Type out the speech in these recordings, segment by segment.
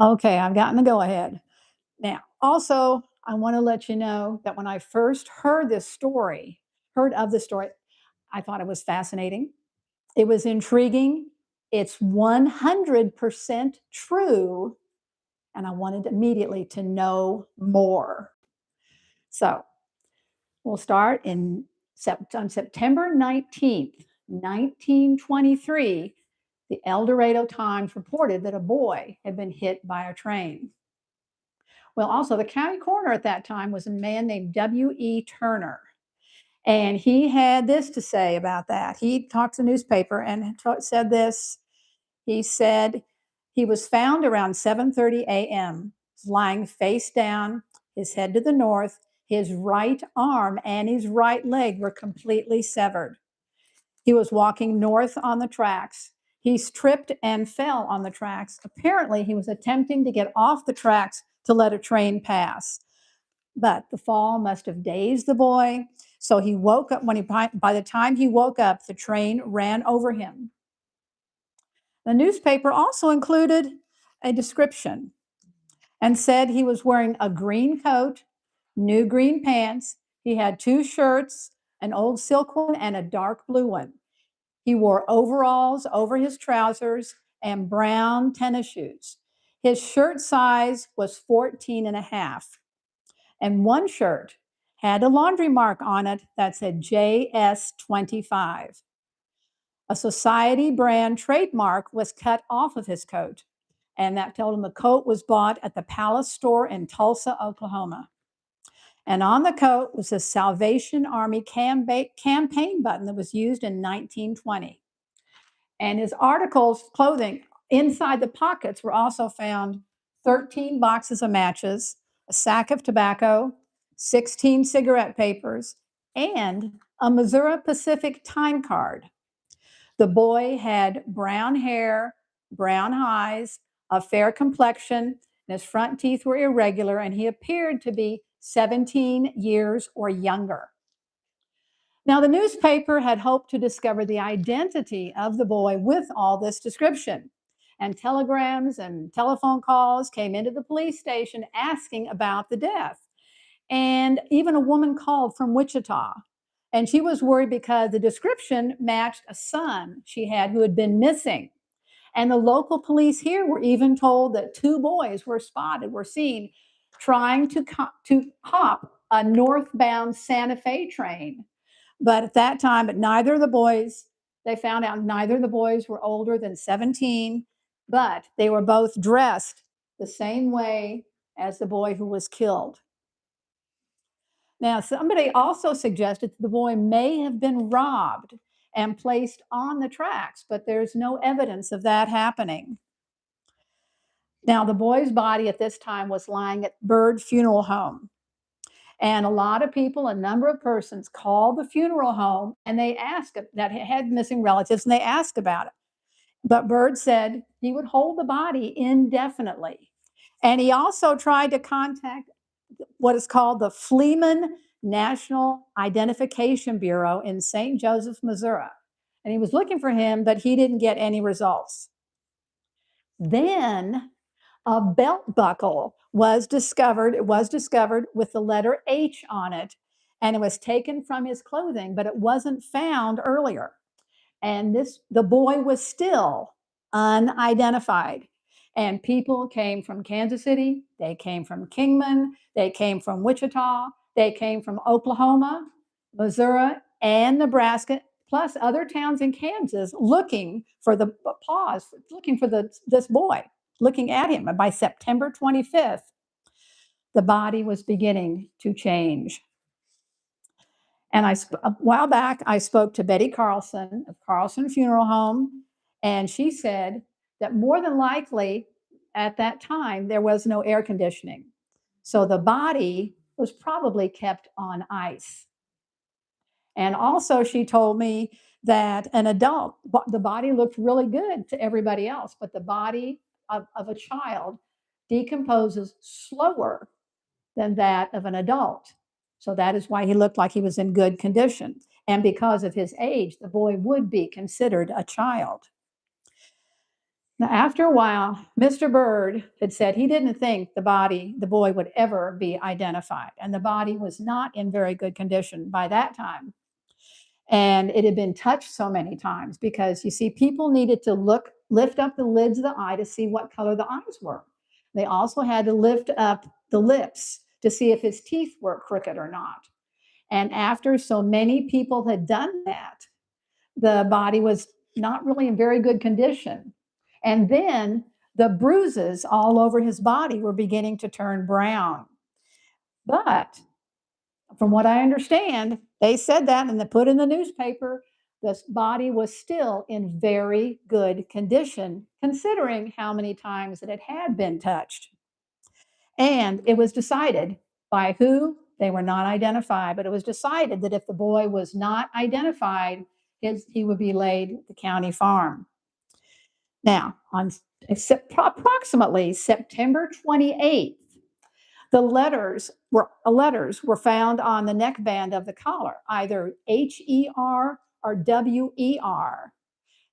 Okay, I've gotten the go ahead. Now, also, I want to let you know that when I first heard of the story, I thought it was fascinating. It was intriguing. It's 100% true. And I wanted immediately to know more. So we'll start on September 19th, 1923. The El Dorado Times reported that a boy had been hit by a train. Well, also, the county coroner at that time was a man named W.E. Turner. And he had this to say about that. He talked to the newspaper and said this. He said he was found around 7:30 a.m., lying face down, his head to the north, his right arm and his right leg were completely severed. He was walking north on the tracks. He tripped and fell on the tracks. Apparently, he was attempting to get off the tracks to let a train pass. But the fall must have dazed the boy. So he woke up by the time he woke up, the train ran over him. The newspaper also included a description and said he was wearing a green coat, new green pants. He had two shirts, an old silk one and a dark blue one. He wore overalls over his trousers and brown tennis shoes. His shirt size was 14 and a half. And one shirt had a laundry mark on it that said JS25. A society brand trademark was cut off of his coat, and that told him the coat was bought at the Palace store in Tulsa, Oklahoma. And on the coat was a Salvation Army campaign button that was used in 1920. And his articles, clothing, inside the pockets were also found 13 boxes of matches, a sack of tobacco, 16 cigarette papers, and a Missouri Pacific time card. The boy had brown hair, brown eyes, a fair complexion, and his front teeth were irregular, and he appeared to be 17 years or younger. Now, the newspaper had hoped to discover the identity of the boy with all this description. And telegrams and telephone calls came into the police station asking about the death. And even a woman called from Wichita. And she was worried because the description matched a son she had who had been missing. And the local police here were even told that two boys were seen trying to hop a northbound Santa Fe train. But at that time, they found out neither of the boys were older than 17, but they were both dressed the same way as the boy who was killed. Now, somebody also suggested the boy may have been robbed and placed on the tracks, but there's no evidence of that happening. Now, the boy's body at this time was lying at Byrd Funeral Home. And a lot of people, a number of persons called the funeral home and they asked that had missing relatives and they asked about it. But Byrd said he would hold the body indefinitely. And he also tried to contact what is called the Fleeman National Identification Bureau in St. Joseph, Missouri. And he was looking for him, but he didn't get any results. Then a belt buckle was discovered. It was discovered with the letter H on it, and it was taken from his clothing, but it wasn't found earlier. And the boy was still unidentified. And people came from Kansas City, they came from Kingman, they came from Wichita, they came from Oklahoma, Missouri, and Nebraska, plus other towns in Kansas looking for this boy, looking at him. And by September 25th, the body was beginning to change. And a while back, I spoke to Betty Carlson of Carlson Funeral Home, and she said that more than likely at that time, there was no air conditioning. So the body was probably kept on ice. And also, she told me that the body looked really good to everybody else, but the body of a child decomposes slower than that of an adult. So that is why he looked like he was in good condition. And because of his age, the boy would be considered a child. Now, after a while, Mr. Bird had said he didn't think the boy would ever be identified, and the body was not in very good condition by that time. And it had been touched so many times because you see, people needed to lift up the lids of the eye to see what color the eyes were. They also had to lift up the lips to see if his teeth were crooked or not. And after so many people had done that, the body was not really in very good condition. And then the bruises all over his body were beginning to turn brown. But from what I understand, they said that and they put in the newspaper, this body was still in very good condition, considering how many times that it had been touched. And it was decided by who? They were not identified, but it was decided that if the boy was not identified, he would be laid at the county farm. Now, on approximately September 28th, letters were found on the neckband of the collar, either HER or WER.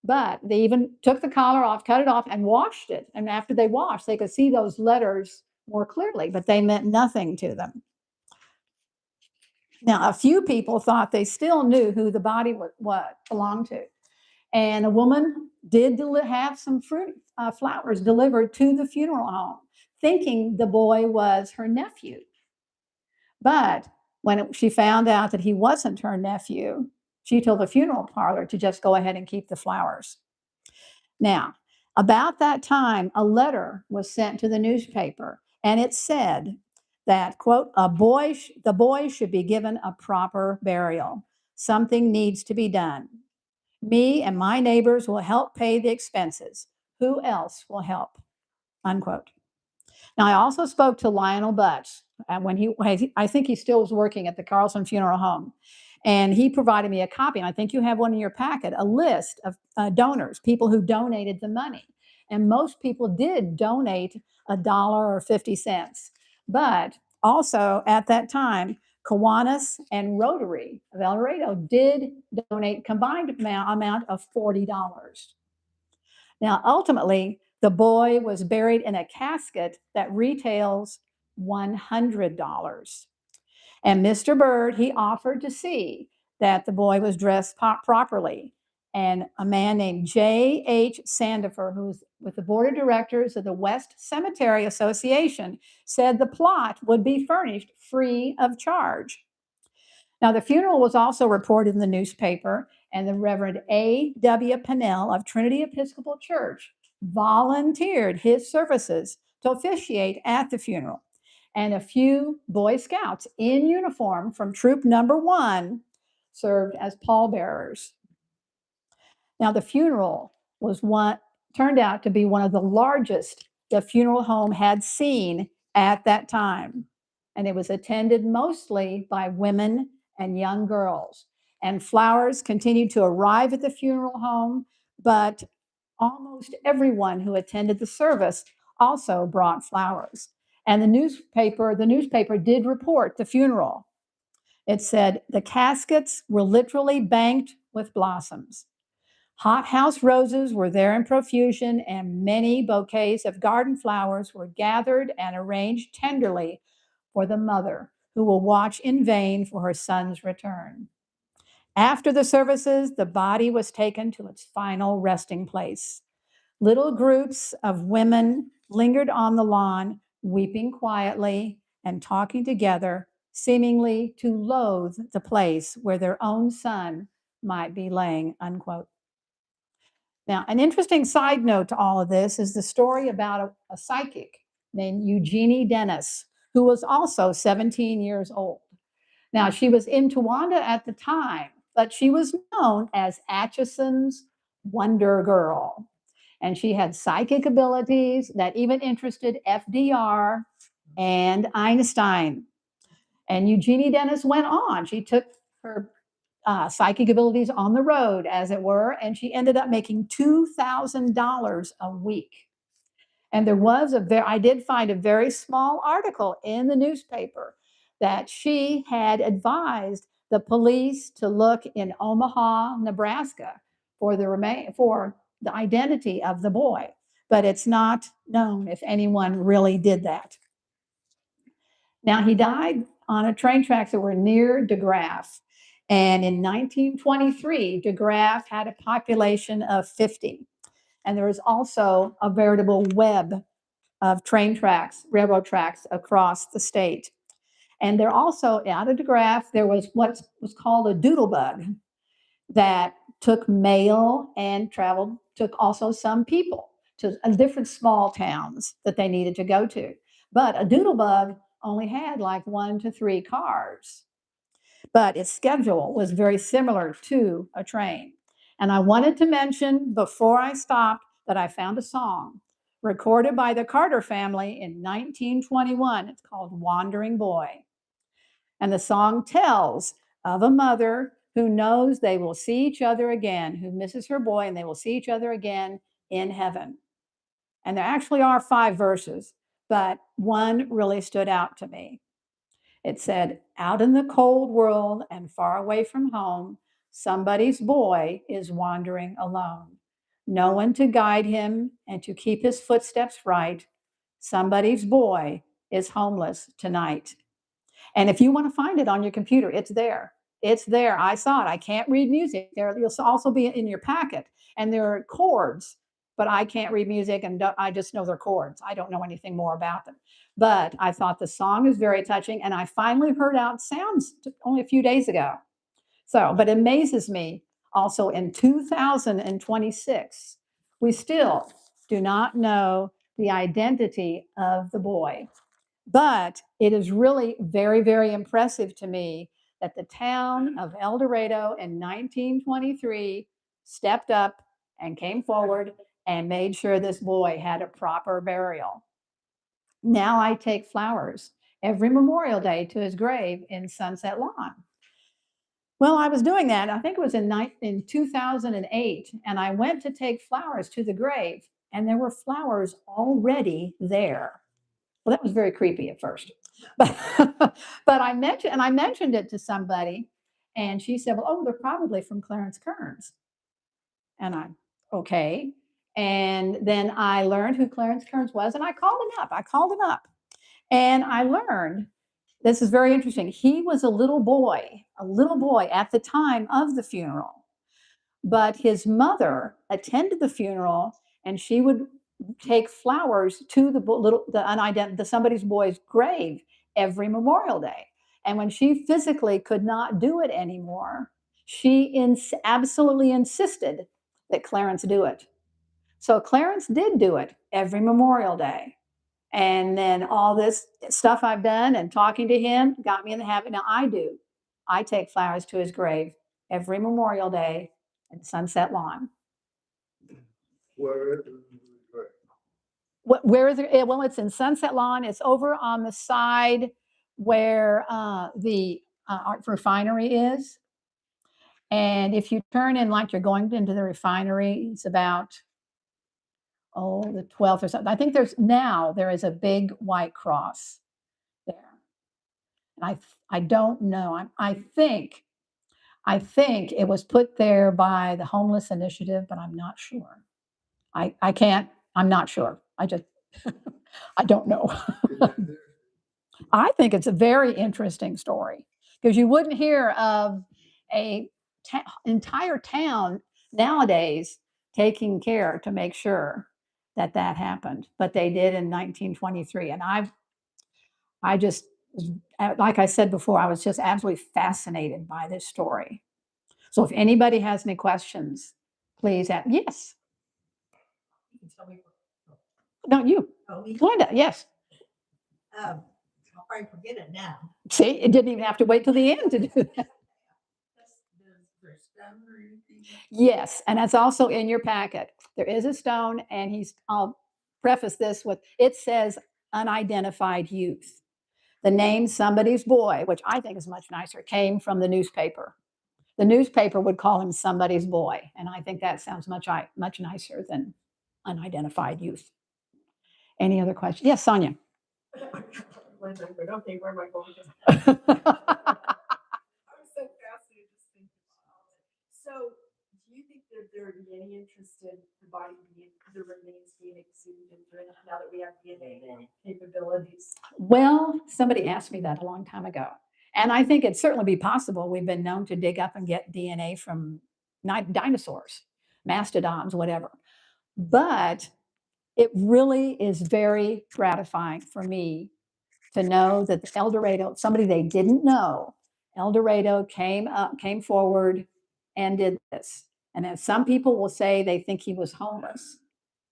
But they even took the collar off, cut it off, and washed it. And after they washed, they could see those letters more clearly, but they meant nothing to them. Now, a few people thought they still knew who the body belonged to. And a woman did have some flowers delivered to the funeral home, thinking the boy was her nephew. But when she found out that he wasn't her nephew, she told the funeral parlor to just go ahead and keep the flowers. Now, about that time, a letter was sent to the newspaper, and it said that, quote, the boy should be given a proper burial. Something needs to be done. Me and my neighbors will help pay the expenses. Who else will help? Unquote. Now, I also spoke to Lionel Butts I think he still was working at the Carlson Funeral Home. And he provided me a copy, and I think you have one in your packet, a list of donors, people who donated the money. And most people did donate $1 or 50 cents. But also at that time, Kiwanis and Rotary of El Dorado did donate combined amount of $40. Now, ultimately, the boy was buried in a casket that retails $100. And Mr. Bird, he offered to see that the boy was dressed properly. And a man named J.H. Sandifer, who's with the board of directors of the West Cemetery Association, said the plot would be furnished free of charge. Now, the funeral was also reported in the newspaper, and the Reverend A.W. Pennell of Trinity Episcopal Church volunteered his services to officiate at the funeral. And a few Boy Scouts in uniform from Troop Number 1 served as pallbearers. Now, the funeral turned out to be one of the largest the funeral home had seen at that time. And it was attended mostly by women and young girls. And flowers continued to arrive at the funeral home, but almost everyone who attended the service also brought flowers. And the newspaper did report the funeral. It said the caskets were literally banked with blossoms. Hothouse roses were there in profusion, and many bouquets of garden flowers were gathered and arranged tenderly for the mother who will watch in vain for her son's return. After the services, the body was taken to its final resting place. Little groups of women lingered on the lawn, weeping quietly and talking together, seemingly to loathe the place where their own son might be laying, unquote. Now, an interesting side note to all of this is the story about a psychic named Eugenie Dennis, who was also 17 years old. Now, she was in Towanda at the time, but she was known as Atchison's Wonder Girl. And she had psychic abilities that even interested FDR and Einstein. And Eugenie Dennis went on. She took her psychic abilities on the road, as it were, and she ended up making $2,000 a week. And I did find a very small article in the newspaper that she had advised the police to look in Omaha, Nebraska for the identity of the boy. but it's not known if anyone really did that. Now, he died on a train tracks that were near DeGraff. And in 1923, DeGraff had a population of 50. And there was also a veritable web of train tracks, railroad tracks across the state. And there also, out of DeGraff, there was what was called a doodlebug that took mail and traveled, took also some people to different small towns that they needed to go to. But a doodlebug only had like 1 to 3 cars, but its schedule was very similar to a train. And I wanted to mention before I stopped that I found a song recorded by the Carter family in 1921. It's called Wandering Boy. And the song tells of a mother who knows they will see each other again, who misses her boy, and they will see each other again in heaven. And there actually are 5 verses, but one really stood out to me. It said, out in the cold world and far away from home, somebody's boy is wandering alone. No one to guide him and to keep his footsteps right. Somebody's boy is homeless tonight. And if you want to find it on your computer, it's there. It's there. I saw it. I can't read music. There, you'll also be in your packet, and there are chords, but I can't read music, and I just know they're chords. I don't know anything more about them. But I thought the song is very touching, and I finally heard out sounds only a few days ago. So, but it amazes me also in 2026, we still do not know the identity of the boy. But it is really very, very impressive to me that the town of El Dorado in 1923 stepped up and came forward and made sure this boy had a proper burial. Now I take flowers every Memorial Day to his grave in Sunset Lawn. Well, I was doing that. I think it was in 2008, and I went to take flowers to the grave, and there were flowers already there. Well, that was very creepy at first. But but I mentioned it to somebody, and she said, "Well, oh, they're probably from Clarence Kearns." And I'm okay. And then I learned who Clarence Kearns was, and I called him up. And I learned this is very interesting. He was a little boy at the time of the funeral, but his mother attended the funeral, and she would take flowers to the somebody's boy's grave every Memorial Day. And when she physically could not do it anymore, she absolutely insisted that Clarence do it. So Clarence did do it every Memorial Day. And then all this stuff I've done and talking to him got me in the habit. Now I do. I take flowers to his grave every Memorial Day in Sunset Lawn. Where is it? Where is it? Well, it's in Sunset Lawn. It's over on the side where the art refinery is. And if you turn in like you're going into the refinery, it's about, the 12th or something. I think there is a big white cross there. And I don't know. I think it was put there by the homeless initiative, but I'm not sure. I can't, I'm not sure. I just, I don't know. I think it's a very interesting story because you wouldn't hear of a entire town nowadays taking care to make sure that that happened, but they did in 1923. And I just, like I said before, I was just absolutely fascinated by this story. So if anybody has any questions, please ask. Yes. You can tell me. No, you. Oh, me? Glenda, yes. I'll probably forget it now. See, it didn't even have to wait till the end to do that. Yes, and that's also in your packet. There is a stone, and I'll preface this with, it says unidentified youth. The name Somebody's Boy, which I think is much nicer, came from the newspaper. The newspaper would call him Somebody's Boy, and I think that sounds much nicer than unidentified youth. Any other questions? Yes, Sonia. Okay, where am I going? I was so fascinated just thinking about all of it. So, do you think that there would be any interest in providing the remains being exhumed? have DNA capabilities? Well, somebody asked me that a long time ago. And I think it'd certainly be possible. We've been known to dig up and get DNA from dinosaurs, mastodons, whatever. But it really is very gratifying for me to know that El Dorado, somebody they didn't know, El Dorado came forward and did this. And then some people will say they think he was homeless.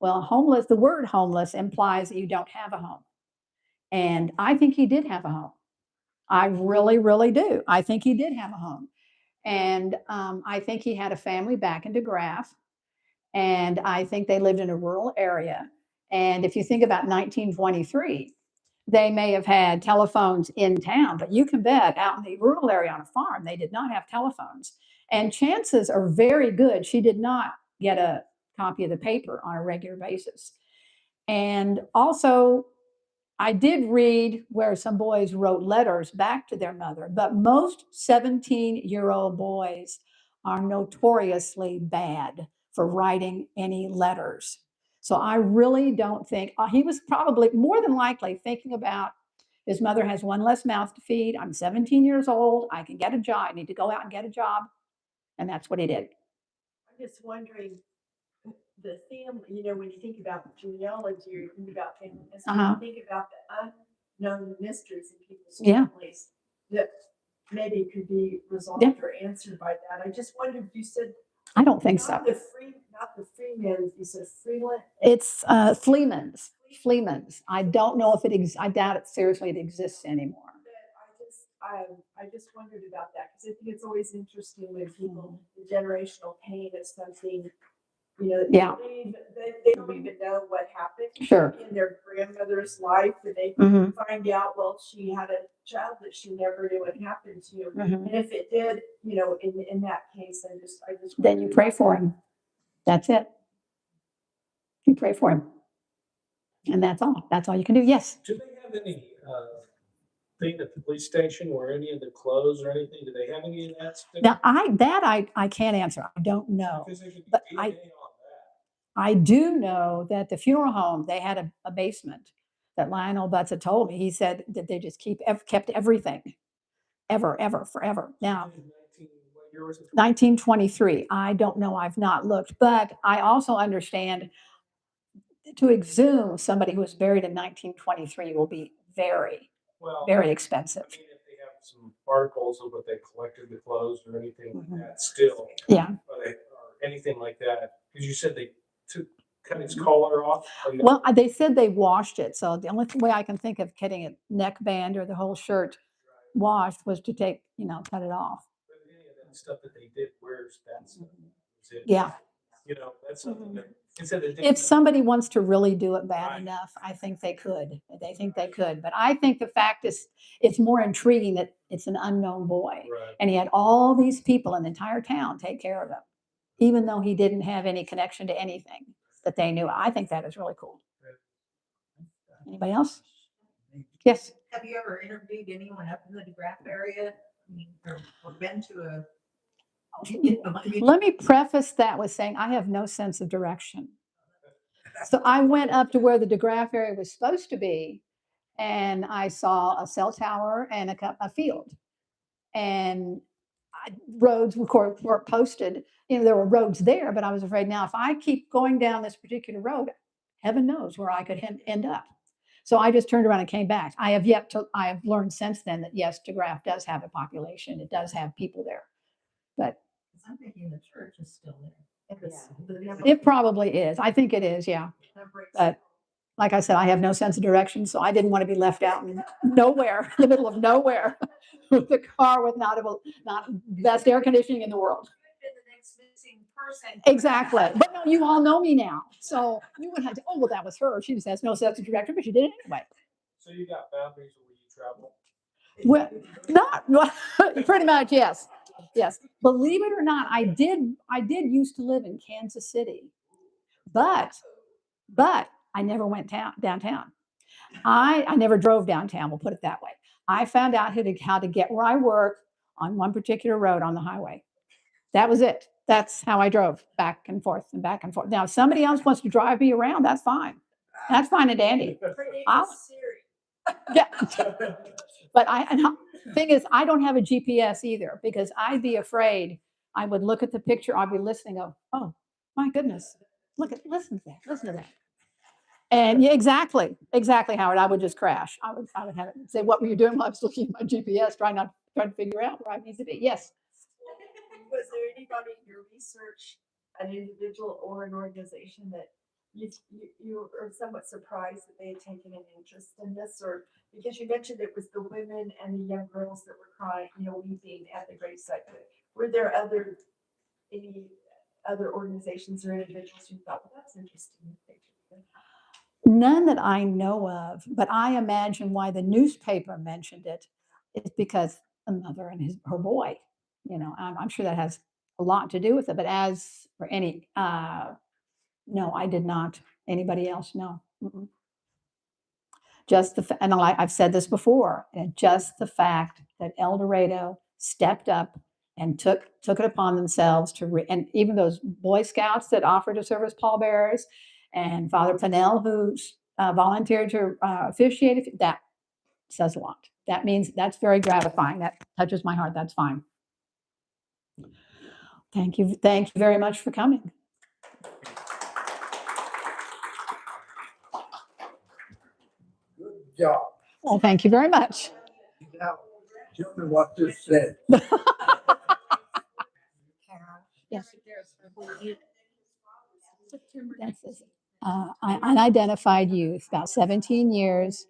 Well, homeless, the word homeless implies that you don't have a home. And I think he did have a home. I really, really do. I think he did have a home. And I think he had a family back in DeGraff. And I think they lived in a rural area. And if you think about 1923, they may have had telephones in town, but you can bet out in the rural area on a farm, they did not have telephones. And chances are very good she did not get a copy of the paper on a regular basis. And also, I did read where some boys wrote letters back to their mother, but most 17-year-old boys are notoriously bad for writing any letters. So I really don't think he was probably more than likely thinking about his mother has one less mouth to feed. I'm 17 years old. I can get a job. I need to go out and get a job. And that's what he did. I'm just wondering, the family, when you think about genealogy, or you think about family history, you think about the unknown mysteries in people's families that maybe could be resolved or answered by that. I just wondered, you said I don't think so. not the Freemans, you said Freeland. It's Fleemans. Fleemans. I don't know if it exists. I doubt it seriously it exists anymore. I just wondered about that because I think it's always interesting when people, the generational pain is something, they don't even know what happened in their grandmother's life, and they find out, well, she had a child that she never knew what happened to. And if it did, in that case, I just then you pray for him. That's it. You pray for him. And that's all. That's all you can do. Yes. Do they have any thing at the police station where any of the clothes or anything? Do they have any of that stuff? Now I can't answer. I don't know. But I do know that the funeral home, they had a basement that Lionel Butts had told me. He said that they just kept everything. Forever. Now, 1923. I don't know. I've not looked, but I also understand to exhume somebody who was buried in 1923 will be very expensive. I mean, if they have some articles of what they collected, the clothes or anything like that, still, or anything like that, because you said they cut his collar off. Well, they said they washed it, so the only way I can think of getting a neckband or the whole shirt washed was to cut it off. But any of that stuff that they did, where's that stuff? Yeah. That's something that if somebody wants to really do it bad enough, I think they could. They think they could. But I think the fact is, it's more intriguing that it's an unknown boy. And he had all these people in the entire town take care of him, even though he didn't have any connection to anything that they knew. I think that is really cool. Anybody else? Yes. Have you ever interviewed anyone up in the DeGraff area? Or been to a Let me preface that with saying I have no sense of direction. So I went up to where the DeGraff area was supposed to be, and I saw a cell tower and a field. And roads, of course, weren't posted. There were roads there, but I was afraid now if I keep going down this particular road, heaven knows where I could end up. So I just turned around and came back. I have learned since then that yes, DeGraff does have a population. It does have people there. But I'm thinking the church is still there. It probably is. I think it is, yeah. But like I said, I have no sense of direction, so I didn't want to be left out in nowhere, in the middle of nowhere, with a car with not best air conditioning in the world. Exactly. But no, you all know me now, so you wouldn't have to. Oh well, that was her. She just has no sense of direction, but she did it anyway. So you got boundaries where you travel? Well, not pretty much, yes. Yes. Believe it or not, I did used to live in Kansas City, but I never went downtown. I never drove downtown. We'll put it that way. I found out how to get where I work on one particular road on the highway. That was it. That's how I drove back and forth and back and forth. Now, if somebody else wants to drive me around, that's fine. That's fine and dandy. Her name I'll- is Siri. Yeah. But thing is, I don't have a GPS either because I'd be afraid. I would look at the picture, I'd be listening, oh my goodness, listen to that. And yeah, exactly, Howard. I would just crash. I would have it say, what were you doing while I was looking at my GPS, trying to figure out where I need to be? Yes. Was there anybody in your research, an individual or an organization that you are somewhat surprised that they had taken an interest in this, or because you mentioned it was the women and the young girls that were crying, weeping at the gravesite. Were there any other organizations or individuals who thought, well, that's interesting? None that I know of, but I imagine why the newspaper mentioned it is because the mother and her boy. I'm sure that has a lot to do with it. But as for any, no, I did not. Anybody else? No. Mm-mm. Just and I've said this before, just the fact that El Dorado stepped up and took it upon themselves and even those Boy Scouts that offered to serve as pallbearers, and Father Pennell, who volunteered to officiate, that says a lot. That means that's very gratifying. That touches my heart. That's fine. Thank you very much for coming. Good job. Well, thank you very much. Now, tell me what this said. Yes. Unidentified youth, about 17 years,